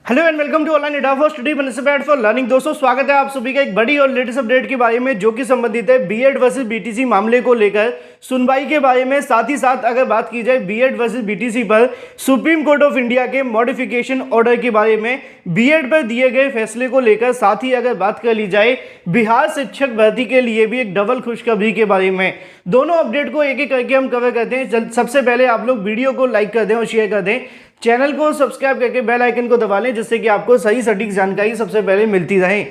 Hello and welcome to online एडा for study principle for learning. दोस्तों स्वागत है आप सभी का एक बड़ी और लेटेस्ट अपडेट के बारे में जो कि संबंधित है बीएड वर्सेस बीटीसी मामले को लेकर सुनवाई के बारे में। साथ ही साथ अगर बात की जाए बीएड वर्सेस बीटीसी पर सुप्रीम कोर्ट ऑफ इंडिया के मॉडिफिकेशन ऑर्डर के बारे में, बीएड पर दिए गए फैसले को लेकर, साथ ही अगर बात कर ली जाए बिहार शिक्षक भर्ती के लिए भी एक डबल खुशखबरी के बारे में, दोनों अपडेट को एक एक करके हम कवर करते हैं। सबसे पहले आप लोग वीडियो को लाइक कर दें और शेयर कर दें, चैनल को सब्सक्राइब करके बेल आइकन को दबा लें जिससे कि आपको सही सटीक जानकारी सबसे पहले मिलती रहे।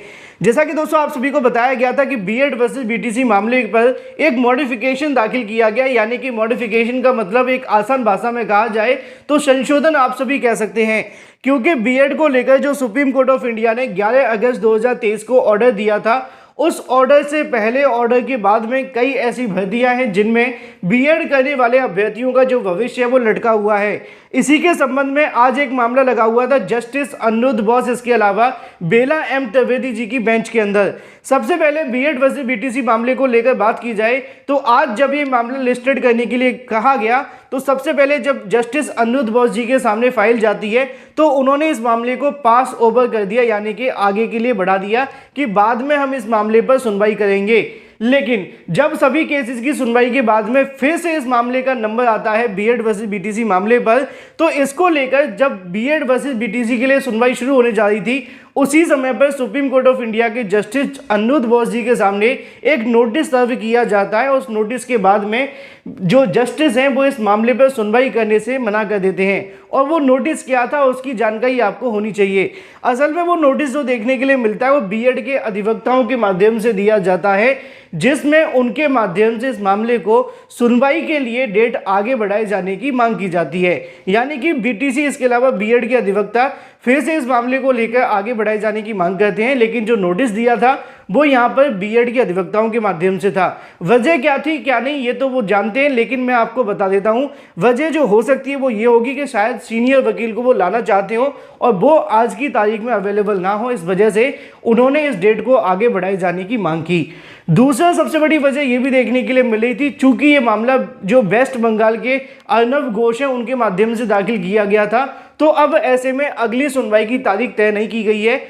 जैसा कि दोस्तों आप सभी को बताया गया था कि बीएड वर्सेस बीटीसी मामले पर एक मॉडिफिकेशन दाखिल किया गया, यानी कि मॉडिफिकेशन का मतलब एक आसान भाषा में कहा जाए तो संशोधन आप सभी कह सकते हैं, क्योंकि बीएड को लेकर जो सुप्रीम कोर्ट ऑफ इंडिया ने 11 अगस्त 2023 को ऑर्डर दिया था, उस ऑर्डर से पहले ऑर्डर के बाद में कई ऐसी भर्तियां हैं जिनमें बीएड करने वाले अभ्यर्थियों का जो भविष्य है वो लटका हुआ है। इसी के संबंध में आज एक मामला लगा हुआ था जस्टिस अनिरुद्ध बोस, इसके अलावा बेला एम त्रिवेदी जी की बेंच के अंदर। सबसे पहले बीएड वर्सेस बीटीसी मामले को लेकर बात की जाए तो आज जब ये मामला लिस्टेड करने के लिए कहा गया तो सबसे पहले जब जस्टिस अनिरुद्ध बोस जी के सामने फाइल जाती है तो उन्होंने इस मामले को पास ओवर कर दिया, यानी कि आगे के लिए बढ़ा दिया कि बाद में हम इस मामले पर सुनवाई करेंगे। लेकिन जब सभी केसेस की सुनवाई के बाद में फिर से इस मामले का नंबर आता है बीएड वर्सेस बीटीसी मामले पर, तो इसको लेकर जब बीएड वर्सेस बीटीसी के लिए सुनवाई शुरू होने जा रही थी उसी समय पर सुप्रीम कोर्ट ऑफ इंडिया के जस्टिस अनिरुद्ध बोस जी के सामने एक नोटिस सर्व किया जाता है। उस नोटिस के बाद में जो जस्टिस हैं वो इस मामले पर सुनवाई करने से मना कर देते हैं, और वो नोटिस क्या था उसकी जानकारी आपको होनी चाहिए। असल में वो नोटिस जो देखने के लिए मिलता है वो बीएड के अधिवक्ताओं के माध्यम से दिया जाता है, जिसमें उनके माध्यम से इस मामले को सुनवाई के लिए डेट आगे बढ़ाए जाने की मांग की जाती है। यानी कि बीटीसी इसके अलावा बीएड के अधिवक्ता फिर से इस मामले को लेकर आगे बढ़ाए जाने की मांग करते हैं, लेकिन जो नोटिस दिया था वो यहाँ पर बीएड के अधिवक्ताओं के माध्यम से था। वजह क्या थी क्या नहीं ये तो वो जानते हैं, लेकिन मैं आपको बता देता हूँ वजह जो हो सकती है वो ये होगी कि शायद सीनियर वकील को वो लाना चाहते हो और वो आज की तारीख में अवेलेबल ना हो, इस वजह से उन्होंने इस डेट को आगे बढ़ाए जाने की मांग की। दूसरा सबसे बड़ी वजह ये भी देखने के लिए मिल रही थी, चूंकि ये मामला जो वेस्ट बंगाल के अर्नब घोष हैं उनके माध्यम से दाखिल किया गया था, तो अब ऐसे में अगली सुनवाई की तारीख तय नहीं की गई है।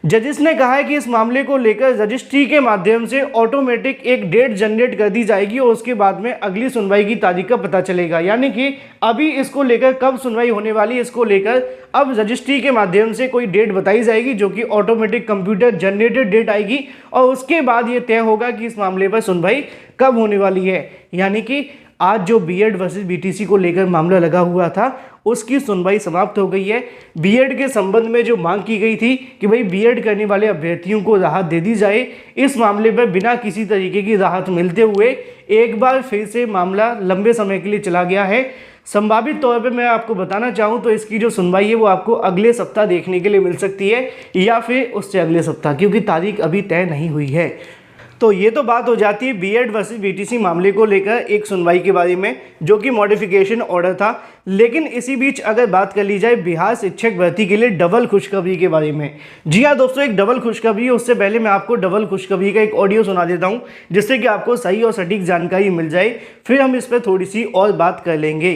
जजिस ने कहा है कि इस मामले को लेकर रजिस्ट्री के माध्यम से ऑटोमेटिक एक डेट जनरेट कर दी जाएगी और उसके बाद में अगली सुनवाई की तारीख का पता चलेगा। यानी कि अभी इसको लेकर कब सुनवाई होने वाली है इसको लेकर अब रजिस्ट्री के माध्यम से कोई डेट बताई जाएगी जो कि ऑटोमेटिक कंप्यूटर जनरेटेड डेट आएगी, और उसके बाद ये तय होगा कि इस मामले पर सुनवाई कब होने वाली है। यानी कि आज जो बीएड वर्सेस बीटीसी को लेकर मामला लगा हुआ था उसकी सुनवाई समाप्त हो गई है। बीएड के संबंध में जो मांग की गई थी कि भाई बीएड करने वाले अभ्यर्थियों को राहत दे दी जाए, इस मामले पर बिना किसी तरीके की राहत मिलते हुए एक बार फिर से मामला लंबे समय के लिए चला गया है। संभावित तौर पे मैं आपको बताना चाहूँ तो इसकी जो सुनवाई है वो आपको अगले सप्ताह देखने के लिए मिल सकती है या फिर उससे अगले सप्ताह, क्योंकि तारीख अभी तय नहीं हुई है। तो ये तो बात हो जाती है बीएड वर्सेस बीटीसी मामले को लेकर एक सुनवाई के बारे में जो कि मॉडिफिकेशन ऑर्डर था। लेकिन इसी बीच अगर बात कर ली जाए बिहार शिक्षक भर्ती के लिए डबल खुशखबरी के बारे में, जी हाँ दोस्तों, एक डबल खुशखबरी है। उससे पहले मैं आपको डबल खुशखबरी का एक ऑडियो सुना देता हूँ जिससे कि आपको सही और सटीक जानकारी मिल जाए, फिर हम इस पर थोड़ी सी और बात कर लेंगे।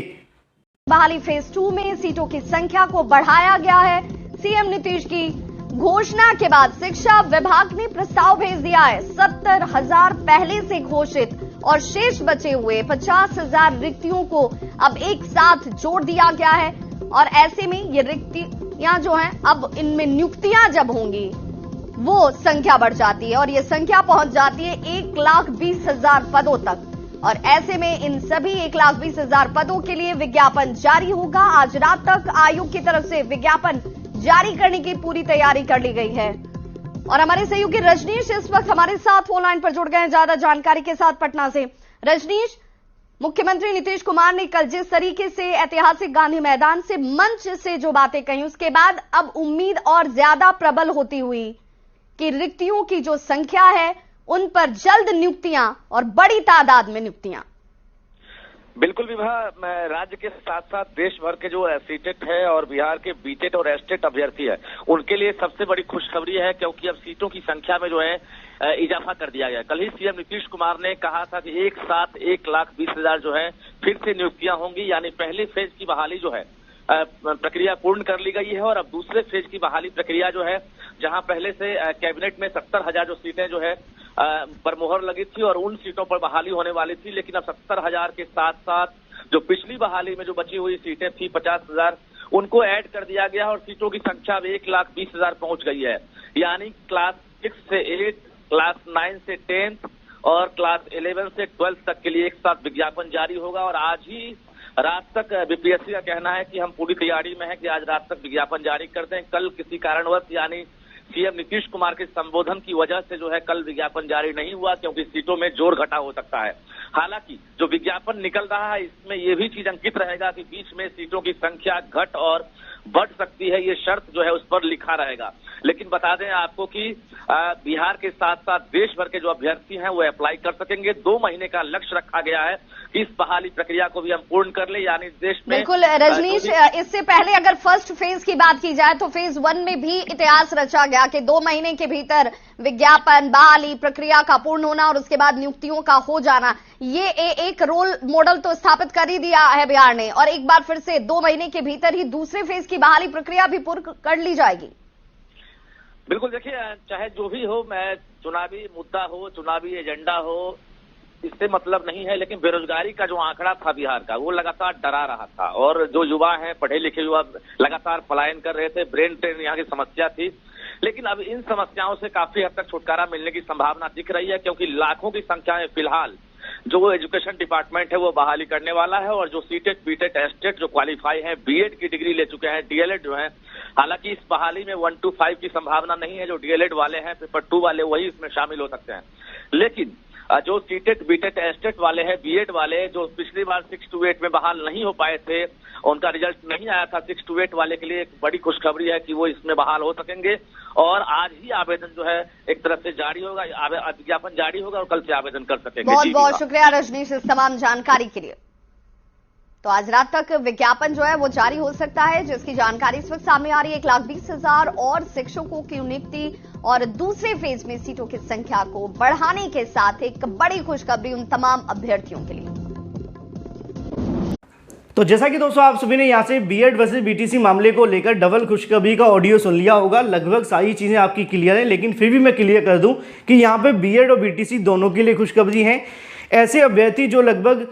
बहाली फेज 2 में सीटों की संख्या को बढ़ाया गया है। सीएम नीतीश की घोषणा के बाद शिक्षा विभाग ने प्रस्ताव भेज दिया है। 70,000 पहले से घोषित और शेष बचे हुए 50,000 रिक्तियों को अब एक साथ जोड़ दिया गया है, और ऐसे में ये रिक्तियां जो हैं अब इनमें नियुक्तियां जब होंगी वो संख्या बढ़ जाती है और ये संख्या पहुंच जाती है 1,20,000 पदों तक। और ऐसे में इन सभी 1,20,000 पदों के लिए विज्ञापन जारी होगा। आज रात तक आयोग की तरफ से विज्ञापन जारी करने की पूरी तैयारी कर ली गई है। और हमारे सहयोगी रजनीश इस वक्त हमारे साथ फोन लाइन पर जुड़ गए हैं ज्यादा जानकारी के साथ पटना से। रजनीश, मुख्यमंत्री नीतीश कुमार ने कल जिस तरीके से ऐतिहासिक गांधी मैदान से मंच से जो बातें कही उसके बाद अब उम्मीद और ज्यादा प्रबल होती हुई कि रिक्तियों की जो संख्या है उन पर जल्द नियुक्तियां और बड़ी तादाद में नियुक्तियां। बिल्कुल विभा, मैं राज्य के साथ साथ देश भर के जो सीटेट है और बिहार के बीटेट और एस्टेट अभ्यर्थी है उनके लिए सबसे बड़ी खुशखबरी है, क्योंकि अब सीटों की संख्या में जो है इजाफा कर दिया गया। कल ही सीएम नीतीश कुमार ने कहा था कि एक साथ 1,20,000 जो है फिर से नियुक्तियां होंगी, यानी पहली फेज की बहाली जो है प्रक्रिया पूर्ण कर ली गई है और अब दूसरे फेज की बहाली प्रक्रिया जो है, जहां पहले से कैबिनेट में 70,000 जो सीटें जो है पर मोहर लगी थी और उन सीटों पर बहाली होने वाली थी, लेकिन अब 70,000 के साथ साथ जो पिछली बहाली में जो बची हुई सीटें थी 50,000, उनको ऐड कर दिया गया और सीटों की संख्या अब 1,20,000 पहुंच गई है। यानी क्लास 6 से 8, क्लास 9 से 10th और क्लास 11 से 12th तक के लिए एक साथ विज्ञापन जारी होगा। और आज ही रात तक बीपीएससी का कहना है कि हम पूरी तैयारी में है कि आज रात तक विज्ञापन जारी कर दें। कल किसी कारणवश यानी सीएम नीतीश कुमार के संबोधन की वजह से जो है कल विज्ञापन जारी नहीं हुआ, क्योंकि सीटों में जोर घटा हो सकता है। हालांकि जो विज्ञापन निकल रहा है इसमें यह भी चीज अंकित रहेगा कि बीच में सीटों की संख्या घट और बढ़ सकती है, ये शर्त जो है उस पर लिखा रहेगा। लेकिन बता दें आपको कि बिहार के साथ साथ देश भर के जो अभ्यर्थी हैं वो अप्लाई कर सकेंगे। 2 महीने का लक्ष्य रखा गया है कि इस बहाली प्रक्रिया को भी हम पूर्ण कर ले, यानी देश में। बिल्कुल रजनीश, इससे पहले अगर फर्स्ट फेज की बात की जाए तो फेज 1 में भी इतिहास रचा गया कि 2 महीने के भीतर विज्ञापन बहाली प्रक्रिया का पूर्ण होना और उसके बाद नियुक्तियों का हो जाना। ये एक रोल मॉडल तो स्थापित कर ही दिया है बिहार ने, और एक बार फिर से 2 महीने के भीतर ही दूसरे फेज की बहाली प्रक्रिया भी पूर्ण कर ली जाएगी। बिल्कुल, देखिए चाहे जो भी हो, मैं चुनावी मुद्दा हो, चुनावी एजेंडा हो, इससे मतलब नहीं है, लेकिन बेरोजगारी का जो आंकड़ा था बिहार का वो लगातार डरा रहा था और जो युवा हैं, पढ़े लिखे युवा लगातार पलायन कर रहे थे। ब्रेन ड्रेन यहाँ की समस्या थी, लेकिन अब इन समस्याओं से काफी हद तक छुटकारा मिलने की संभावना दिख रही है, क्योंकि लाखों की संख्या में फिलहाल जो एजुकेशन डिपार्टमेंट है वो बहाली करने वाला है। और जो सीटेट बीटेट एस्टेट जो क्वालिफाई है, बीएड की डिग्री ले चुके हैं, डीएलएड जो है, हालांकि इस बहाली में 1 to 5 की संभावना नहीं है। जो डीएलएड वाले हैं, पेपर 2 वाले, वही इसमें शामिल हो सकते हैं। लेकिन जो सीटेट बीटेट एस्टेट वाले हैं, बीएड वाले, जो पिछली बार 6 to 8 में बहाल नहीं हो पाए थे, उनका रिजल्ट नहीं आया था, 6 to 8 वाले के लिए एक बड़ी खुशखबरी है कि वो इसमें बहाल हो सकेंगे। और आज ही आवेदन जो है एक तरफ से जारी होगा, विज्ञापन जारी होगा और कल से आवेदन कर सकेंगे। बहुत बहुत शुक्रिया रजनीश इस तमाम जानकारी के लिए। तो आज रात तक विज्ञापन जो है वो जारी हो सकता है, जिसकी जानकारी इस वक्त सामने आ रही है। 1,20,000 और शिक्षकों की नियुक्ति और दूसरे फेज में सीटों की संख्या को बढ़ाने के साथ एक बड़ी खुशखबरी उन तमाम अभ्यर्थियों के लिए। तो जैसा कि दोस्तों आप सभी ने यहाँ से बीएड वर्सेस बीटीसी मामले को लेकर डबल खुशखबरी का ऑडियो सुन लिया होगा। लगभग सारी चीज़ें आपकी क्लियर हैं, लेकिन फिर भी मैं क्लियर कर दूं कि यहाँ पे बीएड और बीटीसी दोनों के लिए खुशखबरी है। ऐसे अभ्यर्थी जो लगभग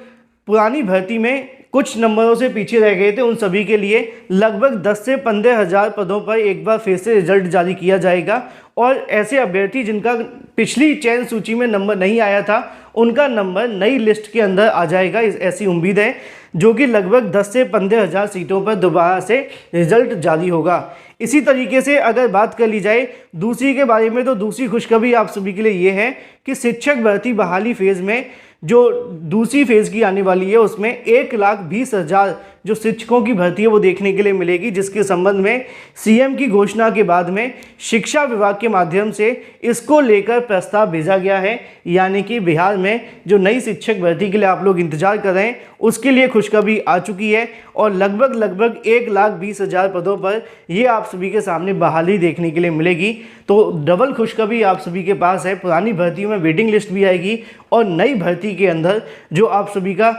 पुरानी भर्ती में कुछ नंबरों से पीछे रह गए थे, उन सभी के लिए लगभग 10 से 15,000 पदों पर एक बार फिर से रिजल्ट जारी किया जाएगा। और ऐसे अभ्यर्थी जिनका पिछली चयन सूची में नंबर नहीं आया था, उनका नंबर नई लिस्ट के अंदर आ जाएगा, ऐसी उम्मीद है, जो कि लगभग 10 से 15,000 सीटों पर दोबारा से रिजल्ट जारी होगा। इसी तरीके से अगर बात कर ली जाए दूसरी के बारे में, तो दूसरी खुशखबरी आप सभी के लिए ये है कि शिक्षक भर्ती बहाली फेज़ में जो दूसरी फेज़ की आने वाली है, उसमें 1,20,000 जो शिक्षकों की भर्ती है वो देखने के लिए मिलेगी, जिसके संबंध में सीएम की घोषणा के बाद में शिक्षा विभाग के माध्यम से इसको लेकर प्रस्ताव भेजा गया है। यानी कि बिहार में जो नई शिक्षक भर्ती के लिए आप लोग इंतजार कर रहे हैं, उसके लिए खुशखबरी आ चुकी है और लगभग 1,20,000 पदों पर ये आप सभी के सामने बहाली देखने के लिए मिलेगी। तो डबल खुशखबरी आप सभी के पास है। पुरानी भर्तियों में वेटिंग लिस्ट भी आएगी और नई भर्ती के अंदर जो आप सभी का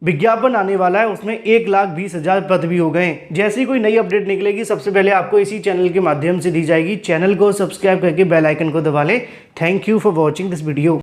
विज्ञापन आने वाला है, उसमें 1,20,000 पद भी हो गए। जैसे ही कोई नई अपडेट निकलेगी, सबसे पहले आपको इसी चैनल के माध्यम से दी जाएगी। चैनल को सब्सक्राइब करके बेल आइकन को दबा लें। Thank you for watching this video.